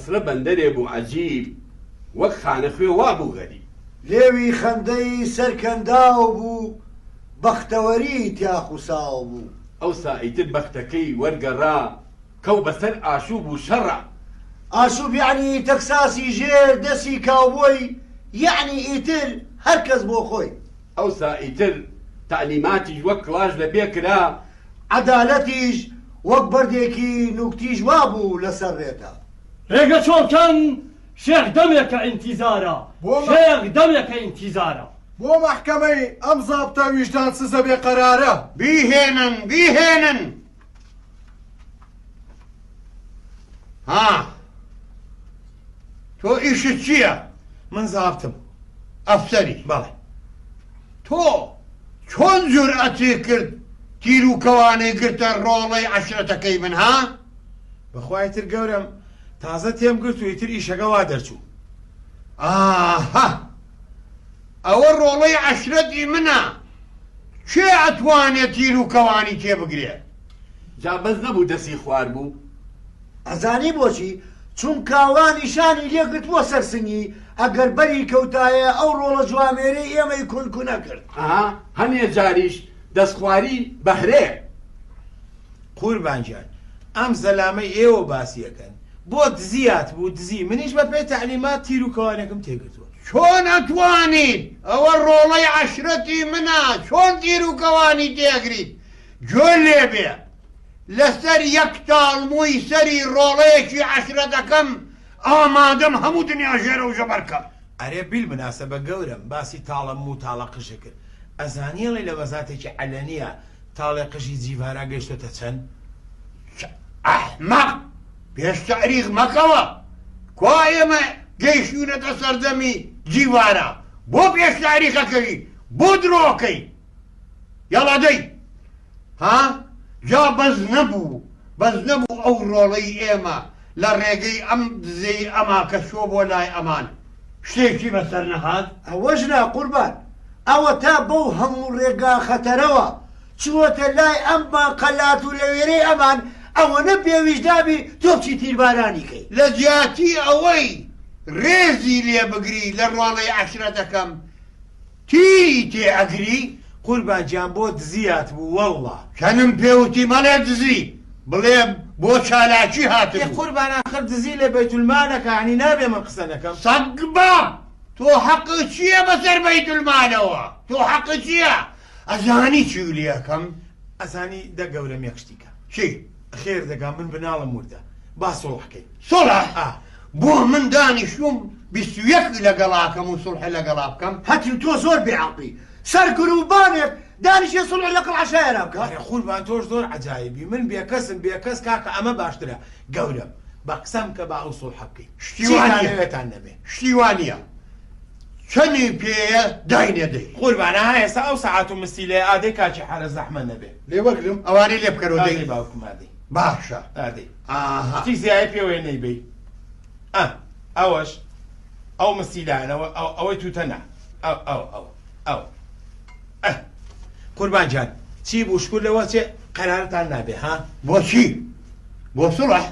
قەسرە بەندەرێ بوو عەجیب وەک خانەخوێ وا بوو غەریب لێوی خەندەی سەرکەنداو بوو بەختەوەری تیاخوساو بوو ئەوسا ئیتر بەختەکەی وەرگەڕا کەو بەسەر ئاشوب و شەڕە ئاشوب یعنی تەکساسی ژێر دەستی کاوبۆی یعنی ئیتر هەرکەس بۆ خۆی ئەوسا ئیتر تعلیماتیش وەک کڵاش لەبێ کرا عەدالەتیش وەک بەردێکی نوکتیش وا بوو لەسەر ڕێتا ڕێگە چۆکەن شێخ دەمێکە ئینتیزارە شێخ دەمێکە ئینتیزارە بۆ مەحکەمەی ئەم زابتە ویژدان سزە بێ قەرارە بیهێنن بیهێنن ها تۆ ئیشت چییە؟ من زابتم ئەفسەری بەڵێ تۆ چۆن جورئەتی کرد تیر و کەوانەی گرتە ڕۆڵەی عەشرەتەکەی من ها؟ بەخوای تر گەورم تازە تێم گرت و ئیتر ئیشەکە وا دەرچوو ئاها ئەوە ڕۆڵەی عەشرەتی منە کێ ئەتوانێت تیر و کەوانی تێبگرێت؟ جا بەس نەبوو دەستی خوار بوو ئەزانی بۆچی چون کاوانیشانی لێگرتووە سەرسنگی ئەگەر بەری کەوتایە ئەو ڕۆڵە جوامێرەی ئێمەی کونکونە کرد ئەها هەنێ جاریش دەستخواری بەهرێ قوربانجان ئەم زەلامەی ئێوە باسیەکەن بۆ دزیات بوو دزی منیش بە پێی تعلیمات تیر و کەوانێکم تێگرتووە چۆن ئەتوانیت ئەوە ڕۆڵەی عەشرەتی منە چۆن تیر و کەوانی تێگریت گوێ لێبێ لەسەر یەک تاڵمووی سەری ڕۆڵەیەکی عەشرەتەکەم ئامادەم هەموو دنیا ژێرە و ژەبەرکە ئەرێ بیل مناسە بە گەورم باسی تاڵە و تاڵە قژە کرد ئەزانیڵی لە وەزاتێکی عەلەنیە تاڵی قژی جیڤارە گەیشتۆتە چەند ئەحمەق پێشتەعریق مەکەوە کوا ئێمە گەیشتوونەتە سەردەمی جیوارە بۆ پێشتەعریقەکەی بۆ درۆکەی یاڵا دەی ها جا بەز نەبوو ئەو ڕۆڵەی ئێمە لە ڕێگەی ئەم دزەی ئەما کە شۆ بۆ لای ئەمان شتێکی بەسەر نەهات ئەوەش نا قوربان ئەوە تا بەو هەموو ڕێگا خەتەرەوە چووەتە لای ئەم قەلات و لەوێرەی ئەمان ئەوەنە پێویژدابی تۆپچی تیربارانی کەی لە جیاتی ئەوەی ڕێزی لێ بگری لە ڕۆڵەی عەشرەتەکەم تیری تێ ئەگری قوربانجیان بۆ دزیات بوو وەڵڵا کەنم پێوتی مەڵێ دزی بڵێ بۆ چالاکی هاتم قوربان ئاخر دزی لە بەیتولمالەکە عنی نابێ من قسە نەکەم سەگ بە تۆ حەقت چییە بەسەر بەیتولمالەوە تۆ حەقت چییە ئەزانی چی لێەکەم ئەزانی دە گەورم یەک شتیکە چی خێر دەگام من بناڵم وردە با سۆڵحکەی سۆڵح بۆ من دانیشتوم 21 لەگەڵاکەم و سڵحە لەگەڵا بکەم هەتی تۆ زۆر بێعەقڵی سەر گروبانێک دانیشێ سڵح لە قەڵعەشایەرا بکە قوربان تۆش زۆر عەجایبی من بێکەسم بێکەس کاکە ئەمە باشترە گەورم بە قسەم کە با ئەو سۆڵحە بکەی شتیوانەوێتان نەبێ شتیوانیە چەندی پێیە داینێ دەی قوربانە هەیەسا ئەو سەعات و مسیلێ ئادەی کاچی حرە زەحمە نەبێ لێ وەرگرم ئەوانەی لێ بکەرەوە دەی باوکم ئادەی باشە ئادەی ئاها شتی زیای پێوەی نەیبەی ئەوەش ئەو مسیلانەوە ئەوەی توتەنا ئەو قوربانجان چی بوو شکر لەوە چێ قەرارتان نابێ ها بۆچی بۆ سڵح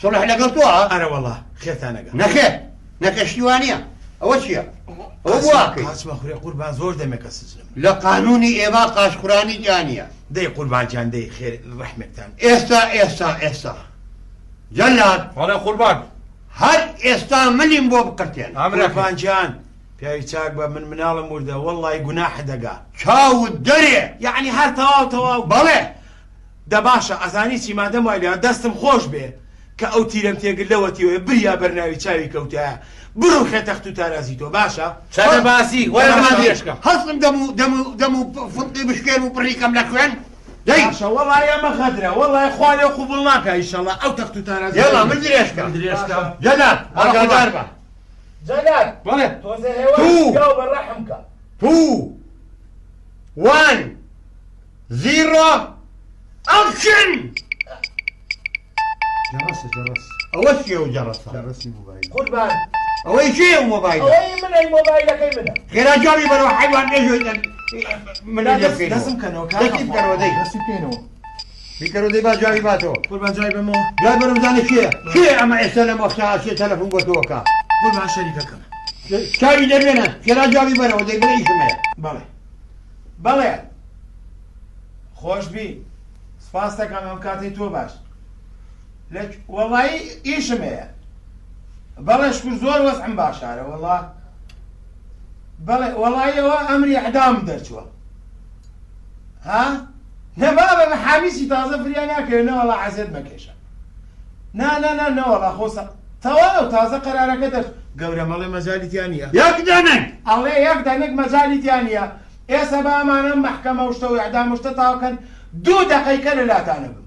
سڵح لەگەڵ تۆ ئەرە وەڵا خێتان نەگە نەکە شتیوانیە ئەوە چییە ئەوە واکەی قاچمە خوڕێ قوربان زۆر دەمێکە سزم لە قانونی ئێمە قاشخورانی جانیە دەی قوربانجان دەی خێر ڕەحمێکتان ئێستا جەلات وەڵێ قوربان هەر ئێستا ملیم بۆ بقرتێن قوربانجان پیاوی چاک بە من مناڵم وردە وەڵڵی گوناح دەگا چاوت دەرێ یعنی هەر تەواو بەڵێ دە باشە ئەزانی چی مادەم وای لێ دەستم خۆش بێ کە ئەو تیرم تێگر لەوەتیوە بریا بەرناوی چاوی کەوتایە بڕۆ خێتەخت و تارازی تۆ باشە چەتە باسی وەرەمان درێژکە هەستم دەم و فڵقی بشکێن و بڕیکەم لە خوێن باشە وەڵای ئەمە خەدرە وەڵای خوا لێ قوبوڵ ناکە ئیشەڵا ئەو تەخت و تارازی یاڵا من درێژکە جەلات ئاگادار بە جەلات بەڵێ تۆزە هێوە گاو بە ڕەحمکە 2 1 0 ئەکشن ئەوە چیە و جەڕەسە قوربان ئەوەی چیە و مۆبایلە ئەوەی منە مۆبایلەکەی منە خێرا جوابی بەرەوە حیوان نێژوێت منە دەستم کەنەوە دەستیم کەرەوە دەی دەستی پێنەوە بیکەرەوە دەی با جاوی باتەوە قوربان جای بەمەوە جای بەرەمزانە کێ ئەمە ئێستا لە مەخشاشێ تەلەفۆن بۆ تۆکە قوربان شەریکەکەم چاوی دەبێنە خێرا جاوی بەرەوە دەی بڵێ ئیشمەیە بەڵێ بەڵێ خۆشبی سپاس دەکەم ئەم کاتی تۆ باش وەڵایی ئیشم هەیە بەڵێ شکر زۆر وەزعم باشارە وەڵا بەڵێ وەڵایەوە ئەمری ئەعدام دەرچووە ها نەبا بە حامیسی تازە فریان ناکەوێنەوە وەڵا عەزێت مەکێشە نەوەڵا خۆسە تەواو تازە قەرارەکە دەر گەورە مەڵێ مەجالیتیان نییە یەک دەنێک ئەڵێ یەک دەنێک مەجالیتیان نییە ئێستا بە ئەمانە مەحکەمە شتە و ئەعدام شتە تاوکەن 2 دقەیکە لەلاتانە بم